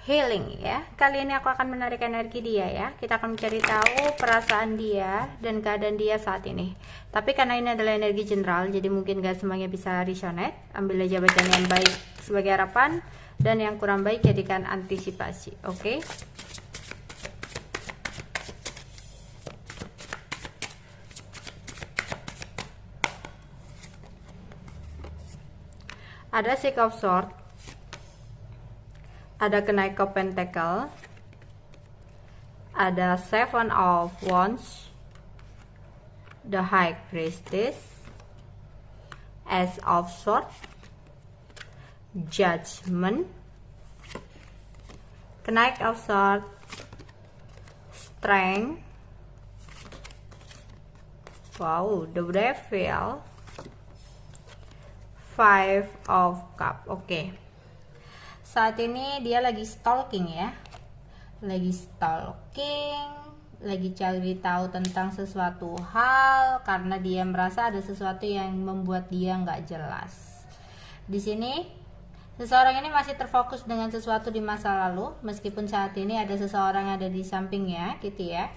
healing ya. Kali ini aku akan menarik energi dia ya. Kita akan mencari tahu perasaan dia dan keadaan dia saat ini. Tapi karena ini adalah energi general, jadi mungkin gak semuanya bisa resonate. Ambil aja bacaan yang baik sebagai harapan, dan yang kurang baik jadikan antisipasi. Oke? Ada Six of Swords, ada Knight of Pentacle, ada Seven of Wands, the High Priestess, Ace of Swords, Judgment, Knight of Swords, Strength, wow, the Devil, Five of Cup. Oke. Saat ini dia lagi stalking ya. Lagi stalking, lagi cari tahu tentang sesuatu hal karena dia merasa ada sesuatu yang membuat dia nggak jelas. Di sini seseorang ini masih terfokus dengan sesuatu di masa lalu, meskipun saat ini ada seseorang ada di sampingnya gitu ya.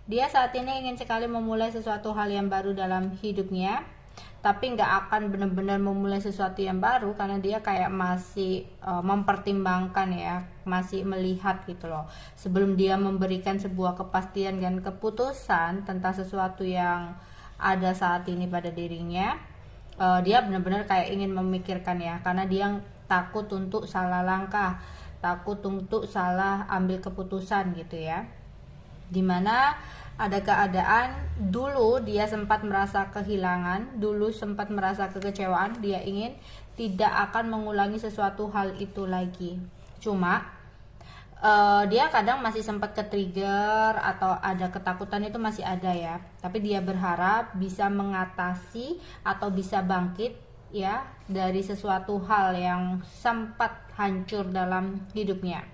Dia saat ini ingin sekali memulai sesuatu hal yang baru dalam hidupnya, tapi nggak akan benar-benar memulai sesuatu yang baru karena dia kayak masih mempertimbangkan ya, masih melihat gitu loh, sebelum dia memberikan sebuah kepastian dan keputusan tentang sesuatu yang ada saat ini pada dirinya. Dia benar-benar kayak ingin memikirkan ya, karena dia takut untuk salah langkah, takut untuk salah ambil keputusan gitu ya, dimana ada keadaan dulu dia sempat merasa kehilangan, dulu sempat merasa kekecewaan, dia ingin tidak akan mengulangi sesuatu hal itu lagi. Cuma dia kadang masih sempat ke-trigger atau ada ketakutan, itu masih ada ya. Tapi dia berharap bisa mengatasi atau bisa bangkit ya dari sesuatu hal yang sempat hancur dalam hidupnya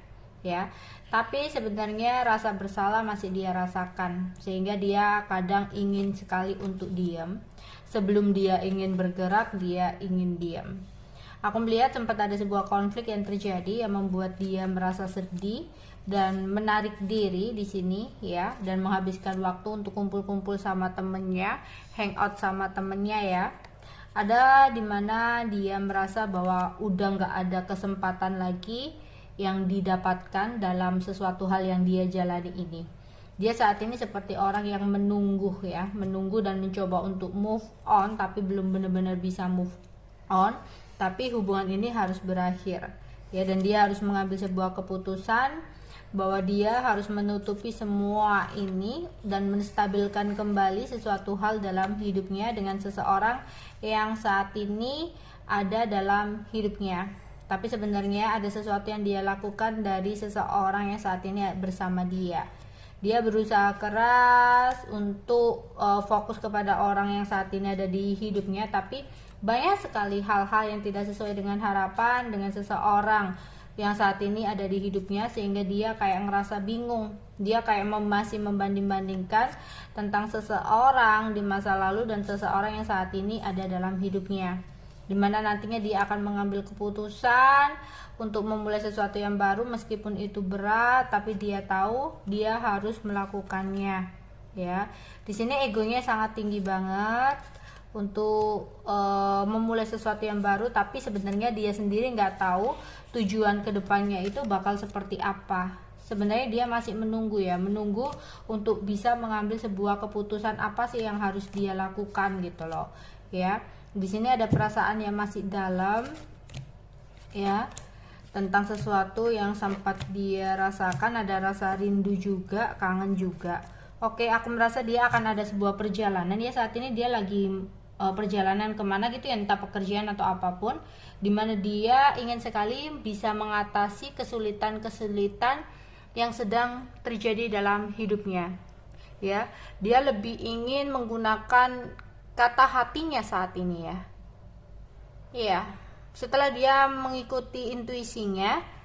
ya. Tapi sebenarnya rasa bersalah masih dia rasakan, sehingga dia kadang ingin sekali untuk diam. Sebelum dia ingin bergerak, dia ingin diam. Aku melihat sempat ada sebuah konflik yang terjadi yang membuat dia merasa sedih dan menarik diri di sini ya, dan menghabiskan waktu untuk kumpul-kumpul sama temennya, hangout sama temennya ya. Ada dimana dia merasa bahwa udah nggak ada kesempatan lagi yang didapatkan dalam sesuatu hal yang dia jalani ini. Dia saat ini seperti orang yang menunggu ya, menunggu dan mencoba untuk move on, tapi belum benar-benar bisa move on. Tapi hubungan ini harus berakhir ya, dan dia harus mengambil sebuah keputusan bahwa dia harus menutupi semua ini dan menstabilkan kembali sesuatu hal dalam hidupnya dengan seseorang yang saat ini ada dalam hidupnya. Tapi sebenarnya ada sesuatu yang dia lakukan dari seseorang yang saat ini bersama dia. Dia berusaha keras untuk fokus kepada orang yang saat ini ada di hidupnya, tapi banyak sekali hal-hal yang tidak sesuai dengan harapan dengan seseorang yang saat ini ada di hidupnya, sehingga dia kayak ngerasa bingung. Dia kayak masih membanding-bandingkan tentang seseorang di masa lalu dan seseorang yang saat ini ada dalam hidupnya, dimana nantinya dia akan mengambil keputusan untuk memulai sesuatu yang baru, meskipun itu berat, tapi dia tahu dia harus melakukannya ya. Di sini egonya sangat tinggi banget untuk memulai sesuatu yang baru, tapi sebenarnya dia sendiri nggak tahu tujuan kedepannya itu bakal seperti apa. Sebenarnya dia masih menunggu ya, menunggu untuk bisa mengambil sebuah keputusan apa sih yang harus dia lakukan gitu loh ya. Di sini ada perasaan yang masih dalam ya, tentang sesuatu yang sempat dia rasakan. Ada rasa rindu juga, kangen juga. Oke, aku merasa dia akan ada sebuah perjalanan ya. Saat ini dia lagi perjalanan kemana gitu ya, entah pekerjaan atau apapun, dimana dia ingin sekali bisa mengatasi kesulitan-kesulitan yang sedang terjadi dalam hidupnya ya. Dia lebih ingin menggunakan kata hatinya saat ini ya. Iya, setelah dia mengikuti intuisinya,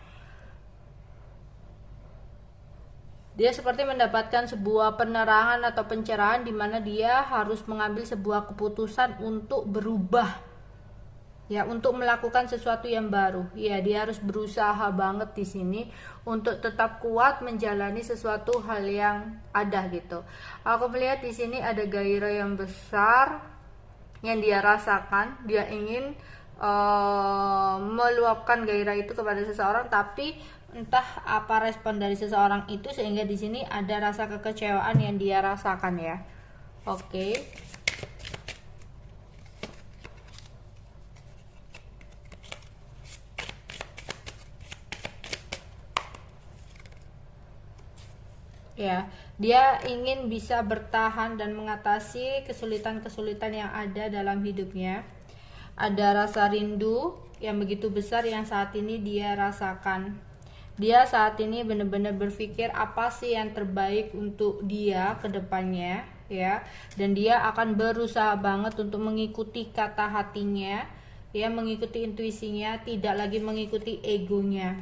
dia seperti mendapatkan sebuah penerangan atau pencerahan di mana dia harus mengambil sebuah keputusan untuk berubah ya, untuk melakukan sesuatu yang baru. Ya, dia harus berusaha banget di sini untuk tetap kuat menjalani sesuatu hal yang ada gitu. Aku melihat di sini ada gairah yang besar yang dia rasakan. Dia ingin meluapkan gairah itu kepada seseorang, tapi entah apa respon dari seseorang itu sehingga di sini ada rasa kekecewaan yang dia rasakan ya. Oke. Ya, dia ingin bisa bertahan dan mengatasi kesulitan-kesulitan yang ada dalam hidupnya. Ada rasa rindu yang begitu besar yang saat ini dia rasakan. Dia saat ini benar-benar berpikir apa sih yang terbaik untuk dia ke depannya, ya. Dan dia akan berusaha banget untuk mengikuti kata hatinya, ya, mengikuti intuisinya, tidak lagi mengikuti egonya,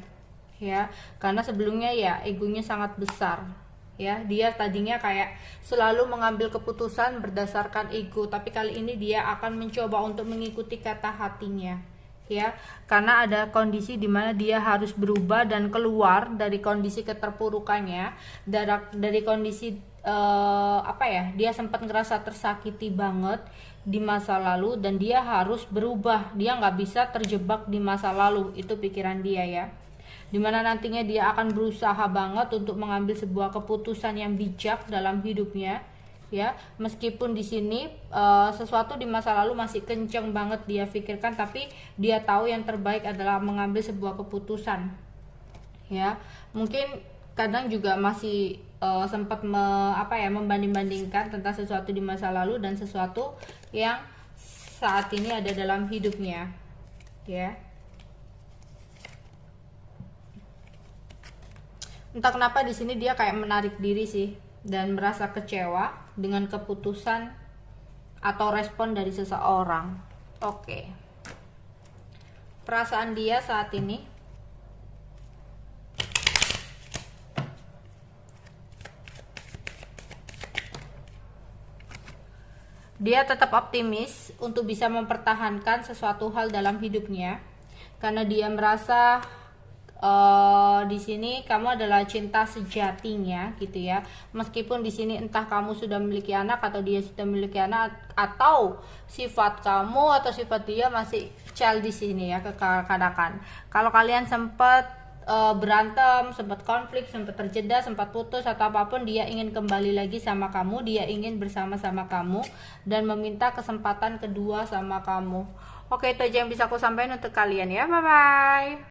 ya. Karena sebelumnya ya egonya sangat besar. Ya, dia tadinya kayak selalu mengambil keputusan berdasarkan ego, tapi kali ini dia akan mencoba untuk mengikuti kata hatinya, ya, karena ada kondisi dimana dia harus berubah dan keluar dari kondisi keterpurukannya, dari kondisi dia sempat ngerasa tersakiti banget di masa lalu dan dia harus berubah. Dia nggak bisa terjebak di masa lalu, itu pikiran dia ya, dimana nantinya dia akan berusaha banget untuk mengambil sebuah keputusan yang bijak dalam hidupnya, ya. Meskipun di sini sesuatu di masa lalu masih kenceng banget dia pikirkan, tapi dia tahu yang terbaik adalah mengambil sebuah keputusan, ya. Mungkin kadang juga masih sempat membanding-bandingkan tentang sesuatu di masa lalu dan sesuatu yang saat ini ada dalam hidupnya, ya. Entah kenapa di sini dia kayak menarik diri sih dan merasa kecewa dengan keputusan atau respon dari seseorang. Oke. Perasaan dia saat ini. Dia tetap optimis untuk bisa mempertahankan sesuatu hal dalam hidupnya karena dia merasa di sini kamu adalah cinta sejatinya gitu ya. Meskipun di sini entah kamu sudah memiliki anak atau dia sudah memiliki anak, atau sifat kamu atau sifat dia masih childish sini ya, kekanakan. Kalau kalian sempat berantem, sempat konflik, sempat terjeda, sempat putus atau apapun, dia ingin kembali lagi sama kamu, dia ingin bersama-sama kamu dan meminta kesempatan kedua sama kamu. Oke, itu aja yang bisa aku sampaikan untuk kalian ya. Bye bye.